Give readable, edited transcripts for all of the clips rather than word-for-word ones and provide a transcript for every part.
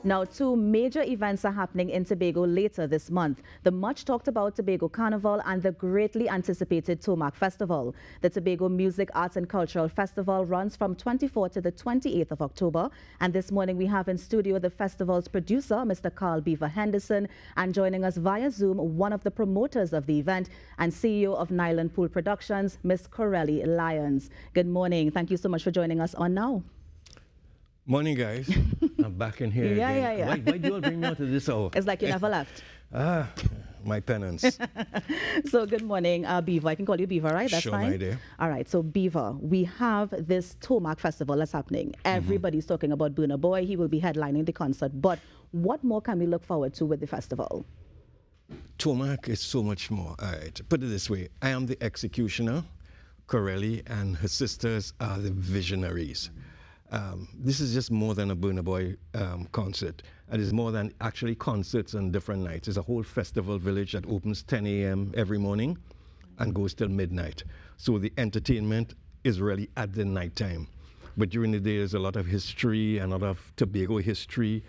Now, two major events are happening in Tobago later this month. The much talked about Tobago Carnival and the greatly anticipated Tomac Festival. The Tobago Music, Arts and Cultural Festival runs from 24th to the 28th of October. And this morning we have in studio the festival's producer, Mr. Carl Beaver Henderson, and joining us via Zoom, one of the promoters of the event and CEO of Nyland Pool Productions, Ms. Corelli Lyons. Good morning. Thank you so much for joining us on Now. Morning, guys. I'm back in here again. Yeah. Why do you all bring me out to this hour? It's like you never left. My penance. So good morning, Beaver. I can call you Beaver, right? That's sure, fine. my dear. All right. So Beaver, we have this Tomac festival that's happening. Everybody's talking about Burna Boy. He will be headlining the concert. But what more can we look forward to with the festival? Tomac is so much more. All right. Put it this way. I am the executioner. Corelli and her sisters are the visionaries. This is just more than a Burna Boy concert. And it's more than actually concerts on different nights. It's a whole festival village that opens 10 a.m. every morning and goes till midnight. So the entertainment is really at the nighttime. But during the day, there's a lot of history and a lot of Tobago history.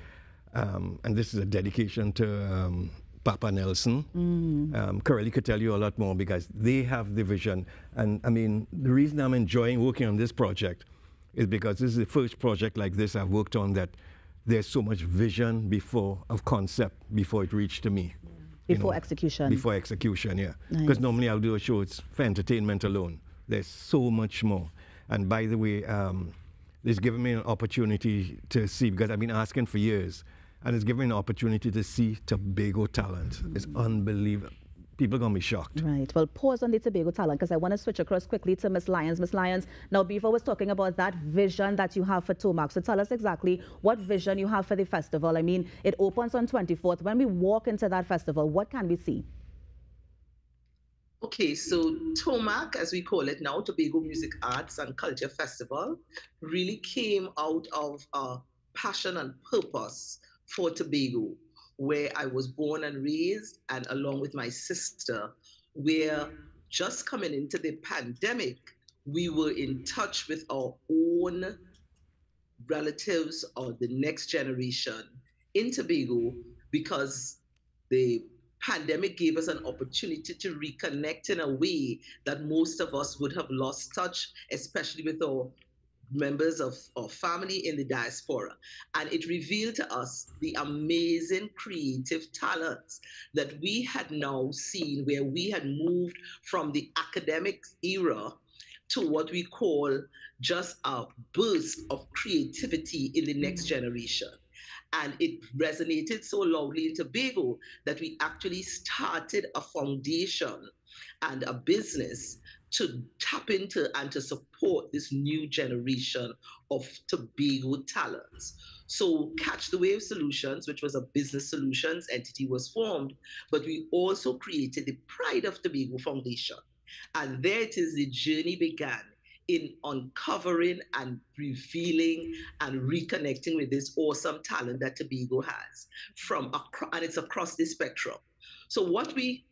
And this is a dedication to Papa Nelson. Corelli could tell you a lot more because they have the vision. And I mean, the reason I'm enjoying working on this project is because this is the first project like this I've worked on that there's so much vision of concept before it reached to me. Before execution. Before execution, yeah. Nice. Because normally I'll do a show, it's for entertainment alone. There's so much more. And by the way, it's given me an opportunity to see, because I've been asking for years, and it's given me an opportunity to see Tobago talent. It's unbelievable. People are going to be shocked. Right. Well, pause on the Tobago talent because I want to switch across quickly to Ms. Lyons. Ms. Lyons, now Beaver was talking about that vision that you have for Tomac. So tell us exactly what vision you have for the festival. I mean, it opens on 24th. When we walk into that festival, what can we see? Okay, so Tomac, as we call it now, Tobago Music, Arts and Culture Festival, really came out of a passion and purpose for Tobago, where I was born and raised, and along with my sister, where just coming into the pandemic, we were in touch with our own relatives or the next generation in Tobago because the pandemic gave us an opportunity to reconnect in a way that most of us would have lost touch, especially with our members of our family in the diaspora. And it revealed to us the amazing creative talents that we had now seen, where we had moved from the academic era to what we call just a burst of creativity in the next generation. And it resonated so loudly in Tobago that we actually started a foundation and a business to tap into and to support this new generation of Tobago talents. So Catch the Wave Solutions, which was a business solutions entity, was formed, but we also created the Pride of Tobago Foundation. And there it is, the journey began in uncovering and revealing and reconnecting with this awesome talent that Tobago has and it's across the spectrum. So what we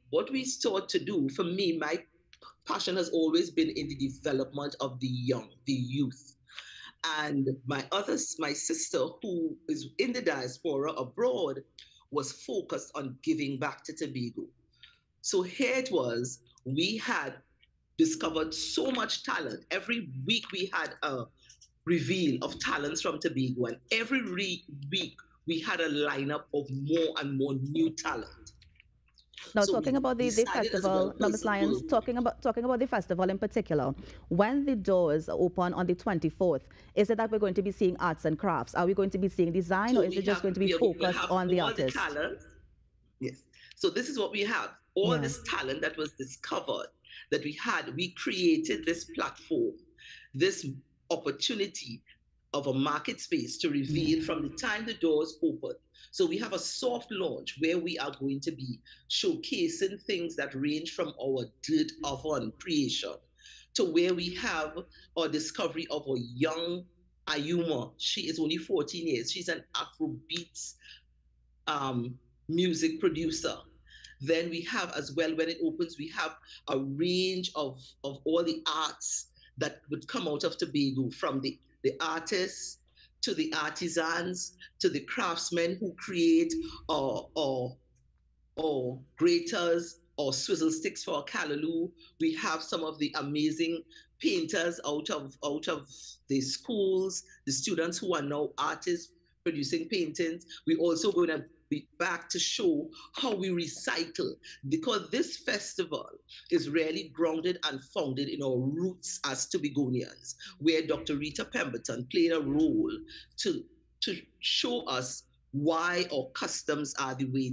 sought to do, for me, my passion has always been in the development of the young, the youth. And my sister, who is in the diaspora abroad, was focused on giving back to Tobago. So here it was, we had discovered so much talent. Every week we had a reveal of talents from Tobago, and every week we had a lineup of more and more new talent. Now, so talking about the festival, now, Ms. Lyons, talking about the festival in particular, when the doors open on the 24th, is it that we're going to be seeing arts and crafts? Are we going to be seeing design, or is it just going to be focused on the artists? Yes. So this is what we have. All this talent that was discovered, that we created this platform, this opportunity of a market space to reveal from the time the doors open. So we have a soft launch where we are going to be showcasing things that range from our dirt oven creation to where we have our discovery of a young Ayuma. She is only 14 years. She's an Afrobeats music producer. Then we have as well, when it opens, we have a range of all the arts that would come out of Tobago, from the artists to the artisans, to the craftsmen who create or graters or swizzle sticks for callaloo. We have some of the amazing painters out of the schools, the students who are now artists producing paintings. We're also going to be back to show how we recycle, because this festival is really grounded and founded in our roots as Tobagonians, where Dr. Rita Pemberton played a role to show us why our customs are the way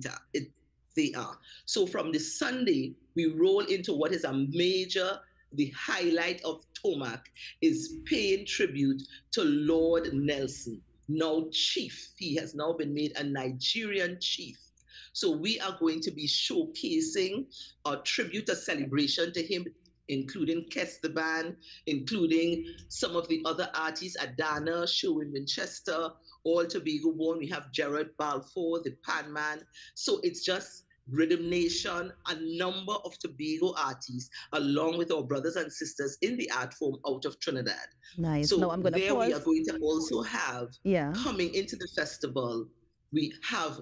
they are. So from the Sunday, we roll into what is a major, the highlight of Tomac is paying tribute to Lord Nelson, now chief. He has now been made a Nigerian chief. So we are going to be showcasing a tribute, a celebration to him, including Kes the Band, including some of the other artists, Adana, Sherwin Winchester, all Tobago born. We have Gerard Balfour, the Pan Man. So it's just Rhythm Nation, a number of Tobago artists, along with our brothers and sisters in the art form out of Trinidad. Nice. So now I'm going to pause. We are going to also have, coming into the festival, we have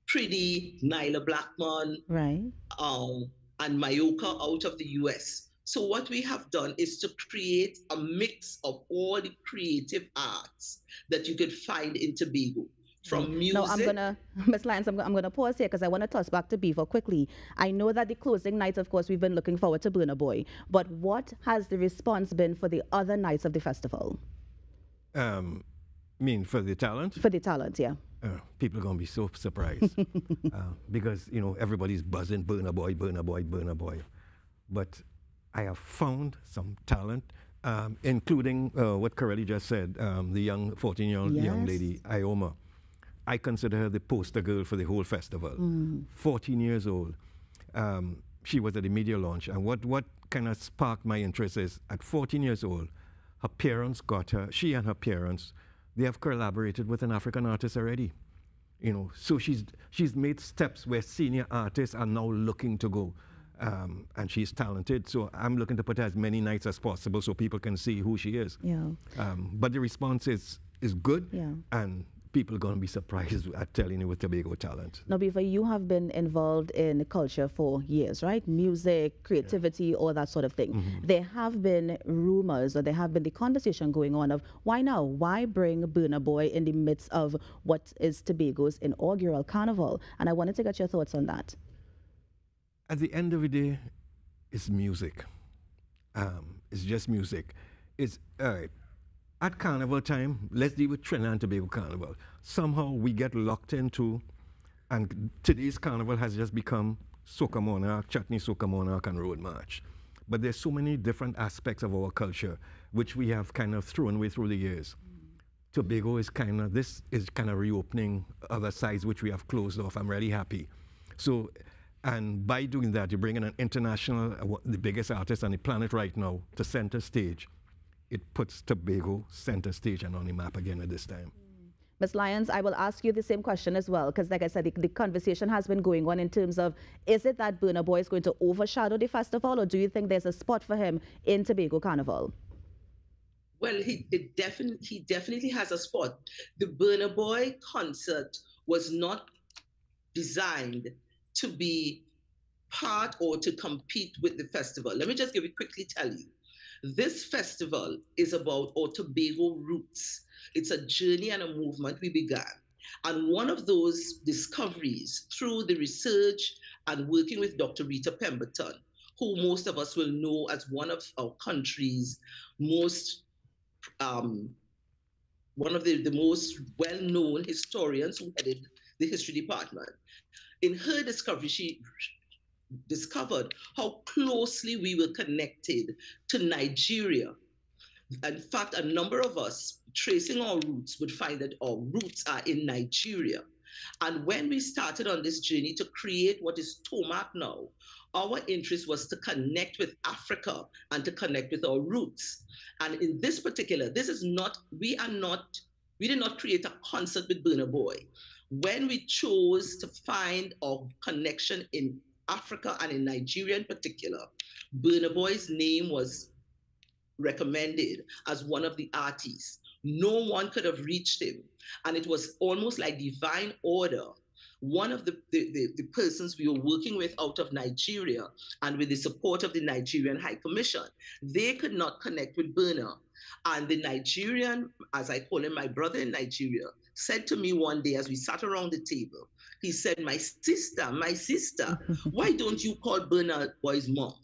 Pretty, Nyla Blackman, right, and Mayoka out of the US. So what we have done is to create a mix of all the creative arts that you could find in Tobago. From music. Now I'm gonna, Ms. Lyons, I'm gonna pause here because I want to toss back to Beaver quickly. I know that the closing night, of course, we've been looking forward to Burna Boy, but what has the response been for the other nights of the festival? Mean for the talent? For the talent, yeah. People are gonna be so surprised because everybody's buzzing Burna Boy, Burna Boy, Burna Boy, but I have found some talent. Including what Corelli just said, the young 14-year-old young lady, Ioma. I consider her the poster girl for the whole festival. 14 years old. She was at the media launch, and what kind of sparked my interest is, at 14 years old, her parents got her, she and her parents, they have collaborated with an African artist already. So she's made steps where senior artists are now looking to go. And she's talented, so I'm looking to put her as many nights as possible so people can see who she is. Yeah. But the response is good, yeah, and people are going to be surprised at telling you with Tobago talent. Now, Beaver, you have been involved in culture for years, right? Music, creativity, all that sort of thing. There have been rumors, or there have been the conversation going on of why now? Why bring Burna Boy in the midst of what is Tobago's inaugural carnival? And I wanted to get your thoughts on that. At the end of the day, it's music. It's just music. It's all right. At carnival time, let's deal with Trinidad and Tobago Carnival. Somehow we get locked into, and today's carnival has just become Soca Monarch, Chutney Soca Monarch, and Road March. But there's so many different aspects of our culture which we have kind of thrown away through the years. Tobago is this is kind of reopening other sides which we have closed off. I'm really happy. So. And by doing that, you're bringing an international, the biggest artist on the planet right now, to center stage. It puts Tobago center stage and on the map again at this time. Ms. Lyons, I will ask you the same question as well, because like I said, the conversation has been going on in terms of, is it that Burna Boy is going to overshadow the festival, or do you think there's a spot for him in Tobago Carnival? Well, he definitely has a spot. The Burna Boy concert was not designed to be part or to compete with the festival. Let me just quickly tell you. This festival is about our Tobago roots. It's a journey and a movement we began. And one of those discoveries through the research and working with Dr. Rita Pemberton, who most of us will know as one of our country's most, one of the most well-known historians who headed the history department. In her discovery, she discovered how closely we were connected to Nigeria. In fact, a number of us tracing our roots would find that our roots are in Nigeria. And when we started on this journey to create what is Tomac now, our interest was to connect with Africa and to connect with our roots. And in this particular, we did not create a concert with Burna Boy. When we chose to find our connection in Africa and in Nigeria in particular, Burna Boy's name was recommended as one of the artists No one could have reached him. And it was almost like divine order. One of the persons we were working with out of Nigeria, and with the support of the Nigerian High Commission, they could not connect with Burna. And the Nigerian, as I call him, my brother in Nigeria, said to me one day as we sat around the table, he said, my sister, why don't you call Burna Boy's mom?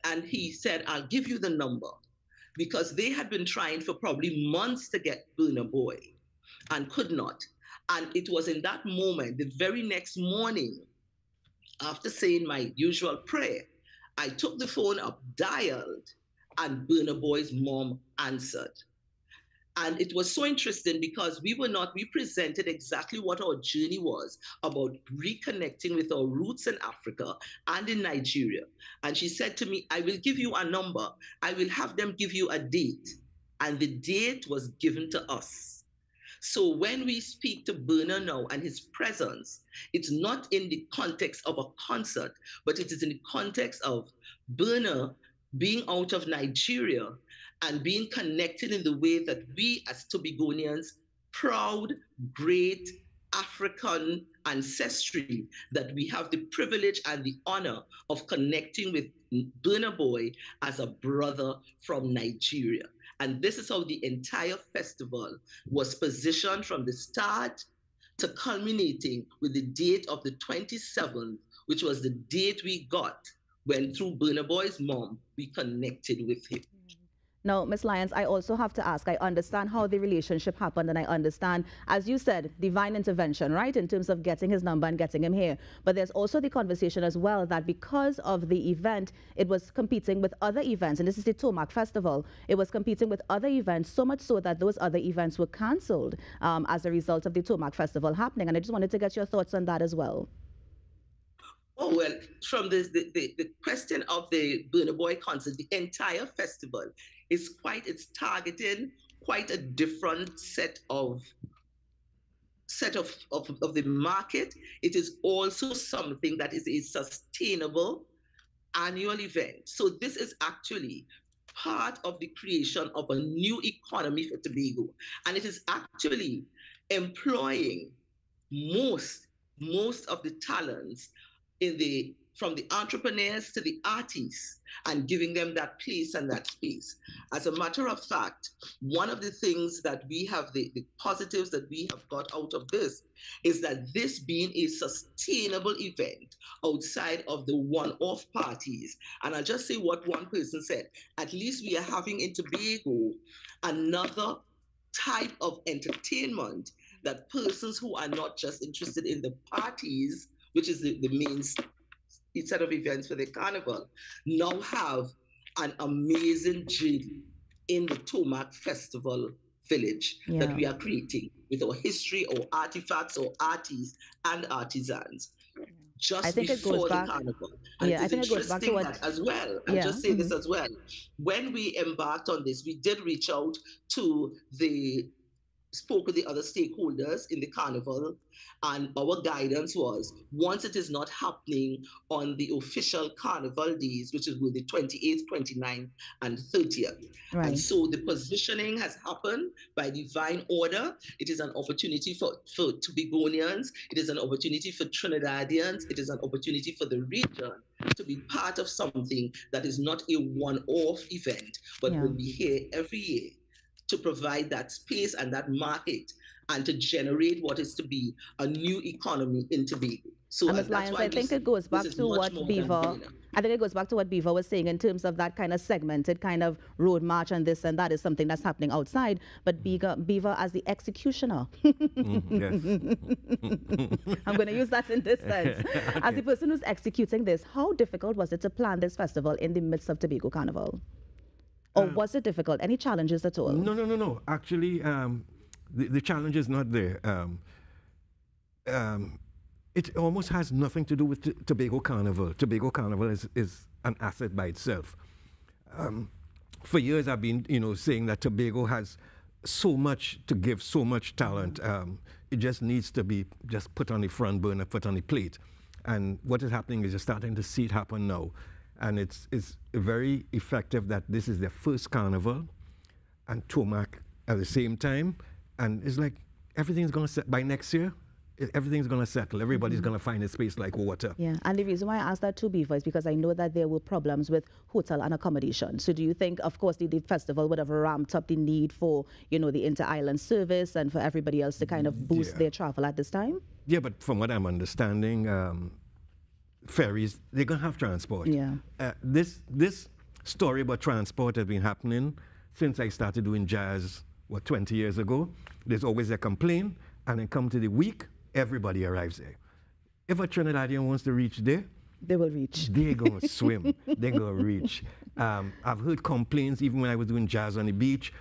And he said, I'll give you the number. Because they had been trying for probably months to get Burna Boy and could not. And it was in that moment, the very next morning, after saying my usual prayer, I took the phone up, dialed, and Burna Boy's mom answered. And it was so interesting because we presented exactly what our journey was about reconnecting with our roots in Africa and in Nigeria. And she said to me, I will give you a number. I will have them give you a date. And the date was given to us. So when we speak to Burna now and his presence, it's not in the context of a concert, but it is in the context of Burna being out of Nigeria and being connected in the way that we as Tobagonians, proud, great African ancestry, that we have the privilege and the honor of connecting with Burna Boy as a brother from Nigeria. And this is how the entire festival was positioned from the start to culminating with the date of the 27th, which was the date we got when through Burna Boy's mom, we connected with him. Now, Ms. Lyons, I also have to ask, I understand how the relationship happened, and I understand, as you said, divine intervention, right, in terms of getting his number and getting him here. But there's also the conversation as well that because of the event, it was competing with other events, and this is the Tomac Festival. It was competing with other events, so much so that those other events were cancelled as a result of the Tomac Festival happening. And I just wanted to get your thoughts on that as well. Oh, well, from the question of the Burna Boy concert, the entire festival is it's targeting quite a different set of the market. It is also something that is a sustainable annual event. So this is actually part of the creation of a new economy for Tobago. And it is actually employing most of the talents from the entrepreneurs to the artists, and giving them that place and that space. As a matter of fact, one of the things that we have, the positives that we have got out of this, is that this being a sustainable event outside of the one-off parties. And I'll just say what one person said, at least we are having in Tobago another type of entertainment that persons who are not just interested in the parties, which is the main set of events for the carnival, now have an amazing journey in the Tomac Festival Village that we are creating with our history, our artifacts, our artists and artisans. Just before the carnival. And it is interesting that as well, I'll just say this as well. When we embarked on this, we did reach out to spoke with the other stakeholders in the carnival, and our guidance was, once it is not happening on the official carnival days, which is the 28th, 29th, and 30th. Right. And so the positioning has happened by divine order. It is an opportunity for Tobagonians. It is an opportunity for Trinidadians. It is an opportunity for the region to be part of something that is not a one-off event, but will be here every year, to provide that space and that market and to generate what is to be a new economy in Tobago. So Ms. Lyons, I think it goes back to what Beaver was saying in terms of that kind of segmented kind of road march, and this and that is something that's happening outside. But Beaver as the executioner, Yes. I'm going to use that in this sense. As the person who's executing this, how difficult was it to plan this festival in the midst of Tobago Carnival? Or was it difficult? Any challenges at all? No. Actually, the challenge is not there. It almost has nothing to do with Tobago Carnival. Tobago Carnival is an asset by itself. For years, I've been, saying that Tobago has so much to give, so much talent. It just needs to be just put on the front burner, put on the plate. And what is happening is you're starting to see it happen now. And it's very effective that this is their first carnival, and Tomac at the same time. And it's like everything's going to set by next year. Everything's going to settle. Everybody's going to find a space like water. Yeah, and the reason why I asked that too, Beaver, is because I know that there were problems with hotel and accommodation. So do you think, of course, the festival would have ramped up the need for, you know, the inter-island service and for everybody else to kind of boost their travel at this time? Yeah, but from what I'm understanding, ferries, they're going to have transport. Yeah. This story about transport has been happening since I started doing jazz, 20 years ago. There's always a complaint, and then come to the week, everybody arrives there. If a Trinidadian wants to reach there, they will reach. They're going to swim. They're going to reach. I've heard complaints, even when I was doing jazz on the beach,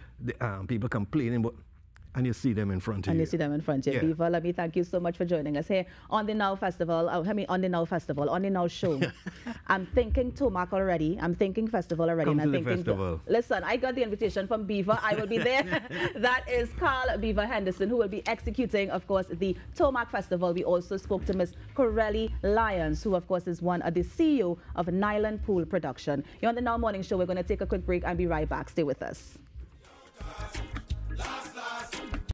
people complaining, but and you see them in front of you. And you see them in front of you. Beaver, let me thank you so much for joining us here on the Now Festival. On the Now Show. I'm thinking Tomac already. I'm thinking festival already. Come and to I'm the thinking, festival. Listen, I got the invitation from Beaver. I will be there. That is Carl Beaver Henderson, who will be executing, of course, the Tomac Festival. We also spoke to Miss Corelli Lyons, who, of course, is the CEO of Nyland Pool Production. You're on the Now Morning Show. We're going to take a quick break and be right back. Stay with us.